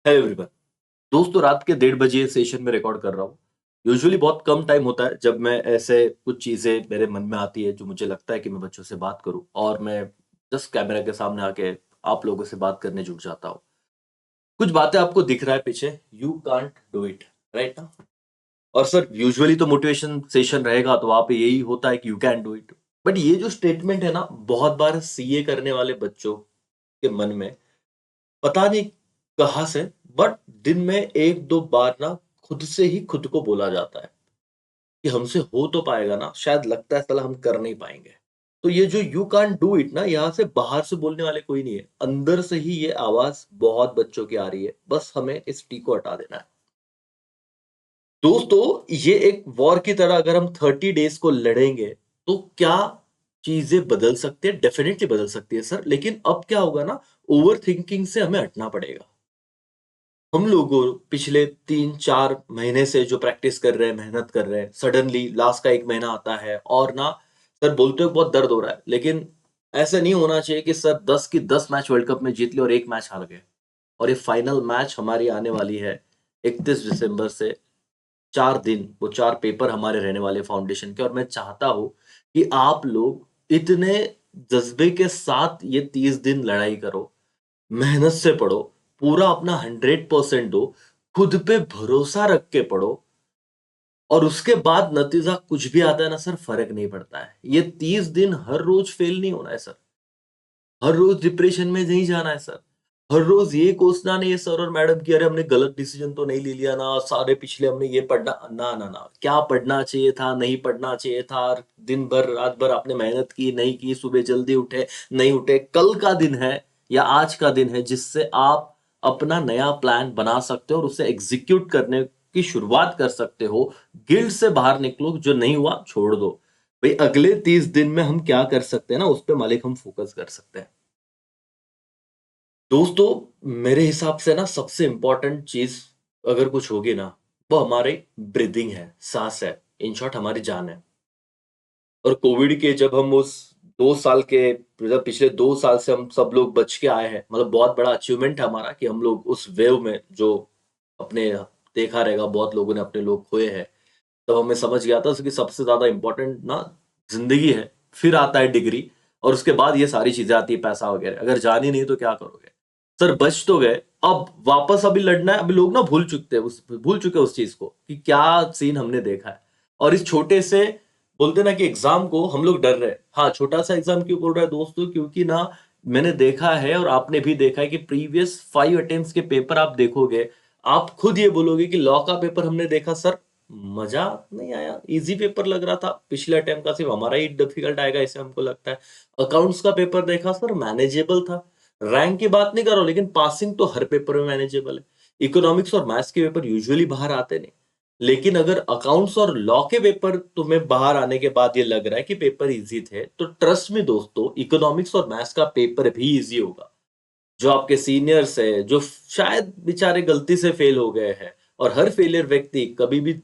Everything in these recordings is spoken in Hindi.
Hello everyone. दोस्तों, रात के 1:30 बजे सेशन में रिकॉर्ड कर रहा हूँ। यूजुअली बहुत कम टाइम होता है जब मैं ऐसे कुछ चीज़ें मेरे मन में आती है जो मुझे लगता है कि मैं बच्चों से बात करूँ और मैं जस्ट कैमरा के सामने आके आप लोगों से बात करने जुट जाता हूँ। कुछ बातें आपको दिख रहा है पीछे, you can't do it, right ना? और सर यूजुअली तो मोटिवेशन सेशन रहेगा तो वहाँ पे यही होता है कि you can do it. But ये जो स्टेटमेंट है ना, बहुत बार सीए करने वाले बच्चों के मन में पता नहीं कहाँ से, बट दिन में 1-2 बार ना खुद से ही खुद को बोला जाता है कि हमसे हो तो पाएगा ना, शायद लगता है साला हम कर नहीं पाएँगे। तो ये जो यू कांट डू इट ना, यहाँ से बाहर से बोलने वाले कोई नहीं है। अंदर से ही ये आवाज़ बहुत बच्चों की आ रही है। बस हमें इस टी को हटा देना है। दोस्तों, ये एक वॉर की तरह अगर हम 30 डेज़ को लड़ेंगे, तो क्या चीज़ें बदल सकती है? डेफ़िनिटली बदल सकती है सर, लेकिन अब क्या होगा ना, ओवरथिंकिंग से हमें हटना पड़ेगा। हम लोगों पिछले 3-4 महीने से जो प्रैक्टिस कर रहे हैं, मेहनत कर रहे हैं, सडनली लास्ट का 1 महीना आता है और ना सर बोलते हो बहुत दर्द हो रहा है, लेकिन ऐसा नहीं होना चाहिए कि सर 10 की 10 मैच वर्ल्ड कप में जीत लिए और 1 मैच हार गए। और ये फाइनल मैच हमारी आने वाली है 31 दिसंबर से 4 दिन, वो 4 पेपर हमारे रहने वाले फाउंडेशन के और मैं चाहता हूँ कि आप लोग इतने जज़्बे के साथ ये 30 दिन लड़ाई करो, मेहनत से पढ़ो, पूरा अपना 100% दो, खुद पे भरोसा रख के पढ़ो और उसके बाद नतीजा कुछ भी आता है ना सर, फ़र्क नहीं पड़ता है। ये 30 दिन हर रोज़ फेल नहीं होना है सर, हर रोज़ डिप्रेशन में नहीं जाना है सर, हर रोज़ ये कोसना नहीं है सर और मैडम कि अरे हमने गलत डिसीज़न तो नहीं ले लिया ना, सारे पिछले हमने ये पढ़ना ना, ना, ना। क्या पढ़ना चाहिए था, नहीं पढ़ना चाहिए था, दिन भर, रात भर आपने मेहनत की, नहीं की, सुबह जल्दी उठे, नहीं उठे, कल का दिन है या आज का दिन है जिससे आप अपना नया प्लान बना सकते हो और उसे एग्ज़ीक्यूट करने की शुरुआत कर सकते हो। गिल्ट से बाहर निकलो, जो नहीं हुआ छोड़ दो। भई अगले 30 दिन में हम क्या कर सकते हैं ना, उस पे मालिक हम फ़ोकस कर सकते हैं। दोस्तों, मेरे हिसाब से ना सबसे इम्पोर्टेंट चीज़ अगर कुछ होगी ना, वो हमारी ब्रीथिंग है, साँस है। इन शॉर्ट हमारी जान है। और कोविड के जब हम उस 2 साल के मतलब पिछले 2 साल से हम सब लोग बच के आए हैं, मतलब बहुत बड़ा अचीवमेंट है हमारा कि हम लोग उस वेव में जो अपने देखा रहेगा बहुत लोगों ने अपने लोग खोए हैं। तब हमें समझ गया था कि सबसे ज़्यादा इम्पोर्टेंट ना ज़िंदगी है, फिर आता है डिग्री और उसके बाद ये सारी चीज़ें आती है, पैसा वगैरह। अगर जान ही नहीं तो क्या करोगे? सर बच तो गए, अब वापस अभी लड़ना है। अभी लोग ना भूल चुके हैं उस चीज़ को कि क्या सीन हमने देखा है। और इस छोटे से बोलते हैं ना कि एग्ज़ाम को हम लोग डर रहे हैं। हाँ, छोटा-सा एग्ज़ाम क्यों बोल रहा है दोस्तों? क्योंकि ना मैंने देखा है और आपने भी देखा है कि प्रीवियस 5 अटेम्प्ट्स के पेपर आप देखोगे, आप खुद ये बोलोगे कि लॉ का पेपर हमने देखा सर, मज़ा नहीं आया, ईज़ी पेपर लग रहा था। पिछले अटेम्प्ट का सिर्फ़ हमारा ही डिफ़िकल्ट आएगा ऐसे हमको लगता है। अकाउंट्स का पेपर देखा सर, मैनेजेबल था। रैंक की बात नहीं कर रहा हूँ, लेकिन पासिंग तो हर पेपर में मैनेजेबल है। इकोनॉमिक्स और मैथ्स के पेपर यूजुअली बाहर आते नहीं। लेकिन अगर अकाउंट्स और लॉ के पेपर तुम्हें बाहर आने के बाद ये लग रहा है कि पेपर ईज़ी थे, तो ट्रस्ट मी दोस्तों, इकोनॉमिक्स और मैथ्स का पेपर भी ईज़ी होगा। जो आपके सीनियर्स हैं, जो शायद बेचारे गलती से फेल हो गए हैं और हर फेलियर व्यक्ति कभी भी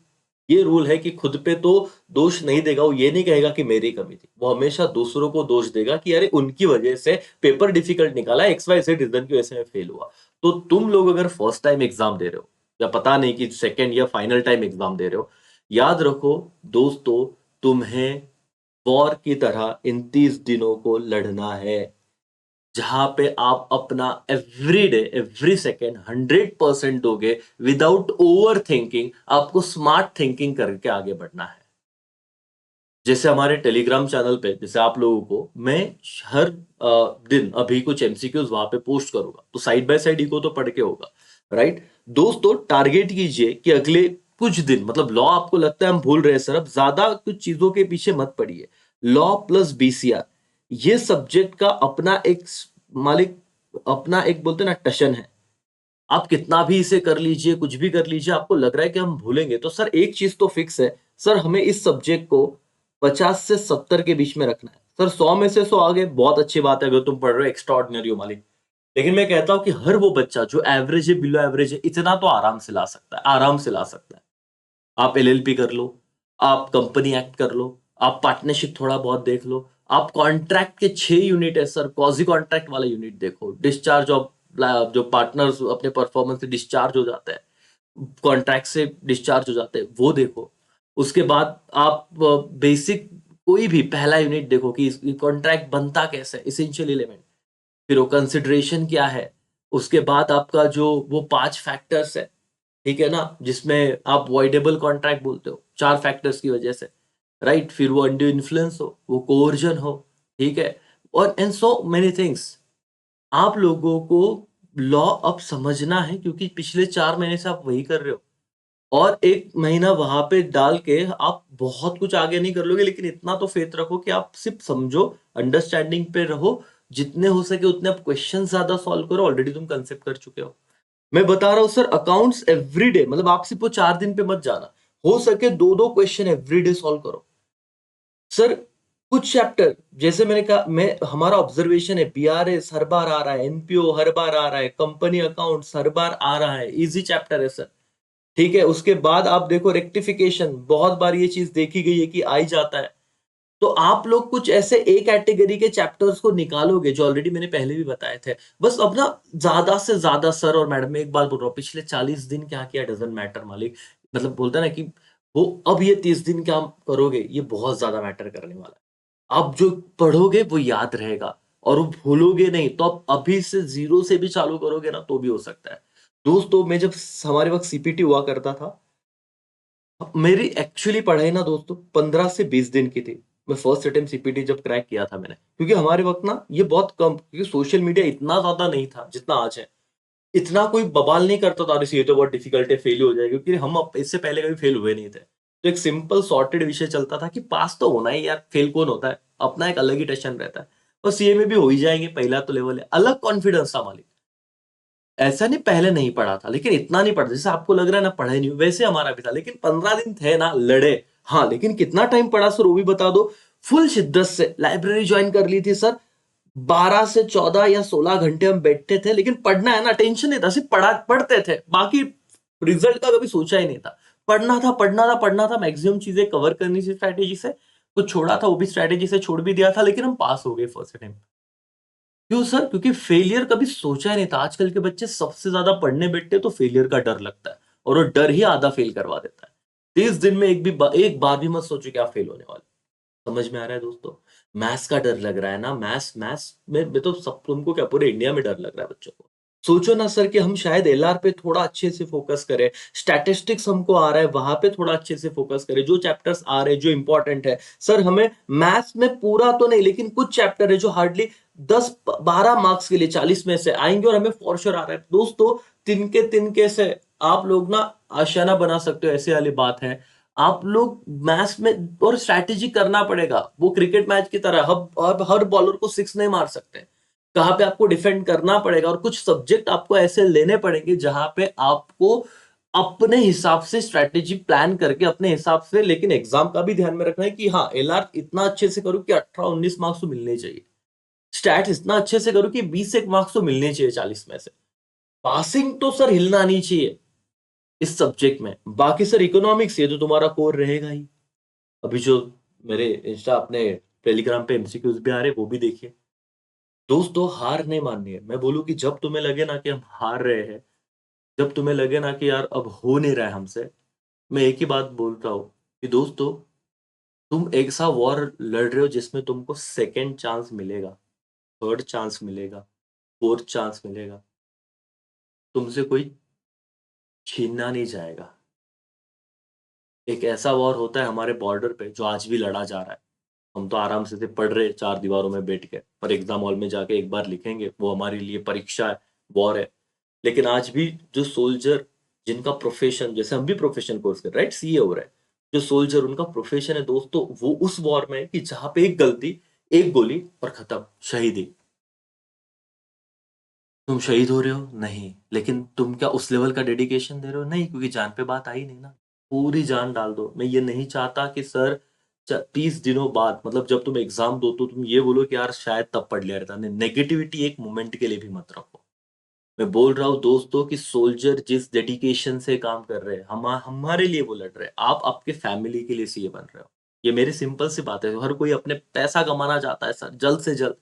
ये रूल है कि खुद पे तो दोष नहीं देगा, वो ये नहीं कहेगा कि मेरी कमी थी। वो हमेशा दूसरों को दोष देगा कि अरे उनकी वजह से पेपर डिफिकल्ट निकाला, एक्स वाई ज़ेड रीज़न की वजह से मैं फेल हुआ। तो तुम लोग अगर फर्स्ट टाइम एग्ज़ाम दे रहे हो या पता नहीं कि सेकंड या फाइनल टाइम एग्ज़ाम दे रहे हो, याद रखो दोस्तों, तुम्हें वॉर की तरह इन 30 दिनों को लड़ना है। जहाँ पे आप अपना एवरी डे, एवरी सेकंड 100% दोगे विदाउट ओवरथिंकिंग, आपको स्मार्ट थिंकिंग करके आगे बढ़ना है। जैसे हमारे टेलीग्राम चैनल पे जैसे आप लोगों को मैं हर दिन अभी कुछ एमसीक्यूज़ वहाँ पे पोस्ट करूँगा, तो साइड बाय साइड इको तो पढ़ के होगा, राइट? दोस्तों टारगेट कीजिए कि अगले कुछ दिन, मतलब लॉ आपको लगता है हम भूल रहे हैं सर, अब ज़्यादा कुछ चीज़ों के पीछे मत पड़िए। लॉ प्लस बीसीआर, ये सब्जेक्ट का अपना एक मालिक, अपना एक बोलते हैं ना टशन है। आप कितना भी इसे कर लीजिए, कुछ भी कर लीजिए, आपको लग रहा है कि हम भूलेंगे, तो सर एक चीज़ तो फिक्स है, सर हमें इस सब्जेक्ट को 50 से 70 के बीच में रखना है। सर 100 में से 100 आ गए, बहुत अच्छी बात है, अगर तुम पढ़ रहे हो एक्स्ट्राऑर्डिनरी हो मालिक। लेकिन मैं कहता हूँ कि हर वो बच्चा जो एवरेज है, बिलो एवरेज है, इतना तो आराम से ला सकता है, आराम से ला सकता है। आप एलएलबी कर लो, आप कंपनी एक्ट कर लो, आप पार्टनरशिप थोड़ा बहुत देख लो, आप कॉन्ट्रैक्ट के 6 यूनिट है सर, क्वाज़ी कॉन्ट्रैक्ट वाला यूनिट देखो, डिस्चार्ज ऑफ जो पार्टनर्स अपने परफॉर्मेंस से डिस्चार्ज हो जाते हैं, कॉन्ट्रैक्ट से डिस्चार्ज हो जाते हैं, वो देखो। उसके बाद आप बेसिक कोई भी पहला यूनिट देखो कि कॉन्ट्रैक्ट बनता कैसे है, एसेंशियल एलिमेंट। फिर वो कंसिडरेशन क्या है, उसके बाद आपका जो वो 5 फैक्टर्स है, ठीक है ना? जिसमें आप वॉइडेबल कॉन्ट्रैक्ट बोलते हो, 4 फैक्टर्स की वजह से, राइट? फिर वो अनड्यू इन्फ्लुएंस हो, वो कोर्जन हो, ठीक है? और एंड सो मेनी थिंग्स। आप लोगों को लॉ अब समझना है, क्योंकि पिछले 4 महीने से आप वही कर रहे हो। और 1 महीना वहाँ पे डाल के आप बहुत कुछ आगे नहीं कर लोगे, लेकिन इतना तो फेथ रखो कि आप सिर्फ समझो, अंडरस्टैंडिंग पे रहो, जितने हो सके उतने आप क्वेश्चन ज्यादा सॉल्व करो। ऑलरेडी तुम कंसेप्ट कर चुके हो। मैं बता रहा हूँ सर, अकाउंट्स एवरीडे, मतलब आप सिर्फ वो 4 दिन पे मत जाना, हो सके 2-2 क्वेश्चन एवरीडे सॉल्व करो। सर कुछ चैप्टर, जैसे मैंने कहा, मैं हमारा ऑब्जर्वेशन है, बीआरएस हर बार आ रहा है, एनपीओ हर बार आ रहा है, कंपनी अकाउंट्स हर बार आ रहा है, इजी चैप्टर है सर, ठीक है? उसके बाद आप देखो रेक्टिफिकेशन, बहुत बार ये चीज देखी गई है कि आ ही जाता है। तो आप लोग कुछ ऐसे ए कैटेगरी के चैप्टर्स को निकालोगे जो ऑलरेडी मैंने पहले भी बताए थे। बस अब ना ज्यादा से ज्यादा सर और मैडम, मैं एक बात बोल रहा हूँ, पिछले 40 दिन क्या किया डजंट मैटर मालिक। मतलब बोलता है ना कि वो अब ये 30 दिन क्या करोगे, ये बहुत ज्यादा मैटर करने वाला है। आप जो पढ़ोगे वो याद रहेगा, और वो भूलोगे नहीं। तो आप अभी से जीरो से भी चालू करोगे ना तो भी हो सकता है। दोस्तों, मैं जब हमारे वक्त सीपीटी हुआ करता था, मेरी एक्चुअली पढ़ाई ना दोस्तों 15 से 20 दिन की थी। मैं फर्स्ट अटेम्प्ट सीपीटी जब क्रैक किया था मैंने, क्योंकि हमारे वक्त ना ये बहुत कम, क्योंकि सोशल मीडिया इतना ज्यादा नहीं था जितना आज है। इतना कोई बवाल नहीं करता था, अरे ये तो बहुत डिफिकल्ट है, फेल हो जाएगा, क्योंकि हम इससे पहले कभी फेल हुए नहीं थे। तो एक सिंपल सॉर्टेड विषय चलता था कि पास तो होना ही यार, फेल कौन होता है, अपना एक अलग ही टेंशन रहता है। और सीए में भी हो ही जाएंगे, पहला तो लेवल है, अलग कॉन्फिडेंस था मालिक। ऐसा नहीं पहले नहीं पढ़ा था, लेकिन इतना नहीं पढ़ा जैसे आपको लग रहा है ना, पढ़े नहीं, वैसे हमारा भी था, लेकिन 15 दिन थे ना, लड़े। हाँ, लेकिन कितना टाइम पढ़ा सर वो भी बता दो। फुल शिद्दत से लाइब्रेरी ज्वाइन कर ली थी सर। 12 से 14 या 16 घंटे हम बैठते थे, लेकिन पढ़ना है ना, टेंशन नहीं था, सिर्फ पढ़ते थे, बाकी रिजल्ट का कभी सोचा ही नहीं था। पढ़ना था, पढ़ना था, पढ़ना था, मैक्सिमम चीजें कवर करनी थी स्ट्रैटेजी से। कुछ छोड़ा था वो भी स्ट्रैटेजी से छोड़ भी दिया था, लेकिन हम पास हो गए फर्स्ट टाइम। क्यों सर? क्योंकि फेलियर कभी सोचा ही नहीं था। आजकल के बच्चे सबसे ज्यादा पढ़ने बैठते तो फेलियर का डर लगता है, और वो डर ही आधा फेल करवा देता है। 30 दिन में एक बार भी मत सोचो कि आप फेल होने वाले। समझ में आ रहा है दोस्तों? मैथ्स का डर लग रहा है ना, मैथ्स मैथ्स में तो सब, तुमको क्या पूरे इंडिया में डर लग रहा है बच्चों को। सोचो ना सर कि हम शायद एलआर पे थोड़ा अच्छे से फोकस करें, स्टैटिस्टिक्स हमको आ रहा है वहां पे थोड़ा अच्छे से फोकस करें, जो चैप्टर्स आ रहे हैं जो इंपॉर्टेंट है। सर हमें मैथ्स में पूरा तो नहीं, लेकिन कुछ चैप्टर है जो हार्डली 10-12 मार्क्स के लिए 40 में से आएंगे, और हमें फॉर श्योर आ रहा है दोस्तों। तिनके तिनके से आप लोग ना आशियाना बना सकते हो, ऐसी वाली बात है। आप लोग मैथ्स में और स्ट्रैटेजी करना पड़ेगा, वो क्रिकेट मैच की तरह अब हर बॉलर को सिक्स नहीं मार सकते। कहाँ पे आपको डिफेंड करना पड़ेगा, और कुछ सब्जेक्ट आपको ऐसे लेने पड़ेंगे जहां पे आपको अपने हिसाब से स्ट्रैटेजी प्लान करके अपने हिसाब से, लेकिन एग्जाम का भी ध्यान में रखना है कि हाँ, एलआर इतना अच्छे से करूँ कि 18-19 मार्क्स तो मिलने चाहिए, स्टैट्स इतना अच्छे से करूँ कि 20 एक मार्क्स तो मिलने चाहिए 40 में से। पासिंग तो सर हिलना नहीं चाहिए इस सब्जेक्ट में। बाकी सर इकोनॉमिक्स ये तो तुम्हारा कोर रहेगा ही। अभी जो मेरे इंस्टा अपने टेलीग्राम पे एमसीक्यूज भी आ रहे हैं, वो भी देखिए। दोस्तों, हार नहीं माननी है। मैं बोलूँ कि जब तुम्हें लगे ना कि हम हार रहे हैं, जब तुम्हें लगे ना कि यार अब हो नहीं रहा है हमसे, मैं एक ही बात बोलता हूँ कि दोस्तों, तुम एक सा वॉर लड़ रहे हो जिसमें तुमको सेकंड चांस मिलेगा, थर्ड चांस मिलेगा, फोर्थ चांस मिलेगा, तुमसे कोई छीनना नहीं जाएगा। एक ऐसा वॉर होता है हमारे बॉर्डर पे जो आज भी लड़ा जा रहा है। हम तो आराम से पढ़ रहे 4 दीवारों में बैठ के, पर एग्जाम हॉल में जाके एक बार लिखेंगे, वो हमारे लिए परीक्षा है, वॉर है। लेकिन आज भी जो सोल्जर, जिनका प्रोफेशन, जैसे हम भी प्रोफेशन कोर्स कर रहे हैं, राइट, सीए हो रहा है, जो सोल्जर उनका प्रोफेशन है दोस्तों, वो उस वॉर में है कि जहां पे एक गलती, एक गोली और खत्म, शहीदी। तुम शहीद हो रहे हो नहीं, लेकिन तुम क्या उस लेवल का डेडिकेशन दे रहे हो? नहीं, क्योंकि जान पे बात आई नहीं ना। पूरी जान डाल दो। मैं ये नहीं चाहता कि सर 30 दिनों बाद, मतलब जब तुम एग्जाम दो तो तुम ये बोलो कि यार शायद तब पढ़ लिया रहता। नेगेटिविटी एक मोमेंट के लिए भी मत रखो। मैं बोल रहा हूँ दोस्तों कि सोल्जर जिस डेडिकेशन से काम कर रहे हैं, हमारे लिए वो लड़ रहे हैं, आप आपके फैमिली के लिए सीए बन रहे हो। ये मेरी सिंपल सी बात है। हर कोई अपने पैसा कमाना चाहता है सर, जल्द से जल्द।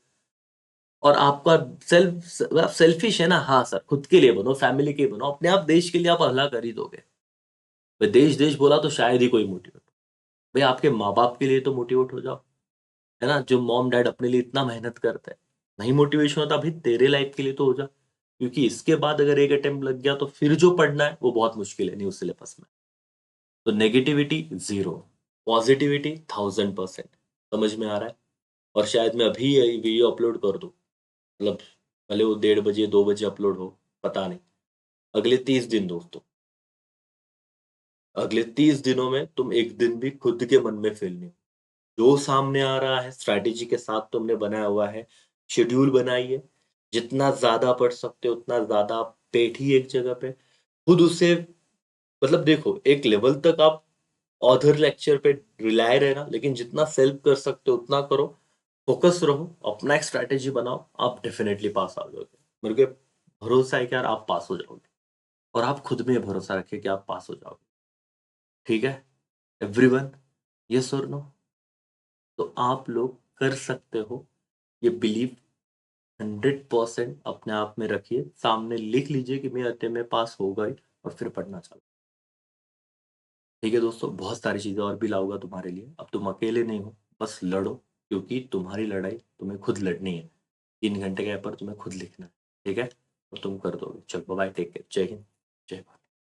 और आपका आप सेल्फिश है ना, हाँ सर, खुद के लिए बनो, फैमिली के लिए बनो, अपने आप देश के लिए आप भला कर ही दोगे। भाई देश देश बोला तो शायद ही कोई मोटिवेट, भाई आपके माँ बाप के लिए तो मोटिवेट हो जाओ, है ना, जो मॉम डैड अपने लिए इतना मेहनत करते हैं। नहीं मोटिवेशन होता भाई, तेरे लाइफ के लिए तो हो जा, क्योंकि इसके बाद अगर एक अटेम्प्ट लग गया तो फिर जो पढ़ना है वो बहुत मुश्किल है न्यू सिलेबस में। तो नेगेटिविटी जीरो, पॉजिटिविटी 1000%। समझ में आ रहा है? और शायद मैं अभी ये वीडियो अपलोड कर दूं, मतलब भले वो 1:30 2 बजे अपलोड हो, पता नहीं। अगले 30 दिन दोस्तों, अगले 30 दिनों में तुम एक दिन भी खुद के मन में फेल नहीं, जो सामने आ रहा है स्ट्रैटेजी के साथ तुमने बनाया हुआ है, शेड्यूल बनाइए, जितना ज्यादा पढ़ सकते हो उतना ज्यादा आप बैठिए एक जगह पे, खुद उसे, मतलब देखो एक लेवल तक आप ऑथर लेक्चर पे रिलाय रहना, लेकिन जितना सेल्फ कर सकते हो उतना करो, फोकस रहो, अपना एक स्ट्रैटेजी बनाओ, आप डेफिनेटली पास आ जाओगे। मेरे को भरोसा है कि यार आप पास हो जाओगे, और आप खुद में भरोसा रखिए कि आप पास हो जाओगे। ठीक है एवरीवन, यस और नो? तो आप लोग कर सकते हो, ये बिलीव 100% अपने आप में रखिए, सामने लिख लीजिए कि मैं अटे में पास होगा ही, और फिर पढ़ना चालू। ठीक है दोस्तों, बहुत सारी चीज़ें और भी लाऊंगा तुम्हारे लिए, अब तुम अकेले नहीं हो, बस लड़ो, क्योंकि तुम्हारी लड़ाई तुम्हें खुद लड़नी है। 3 घंटे के पर तुम्हें खुद लिखना है, ठीक है, और तुम कर दोगे। चलो बाय, टेक केयर, जय हिंद, जय भारत।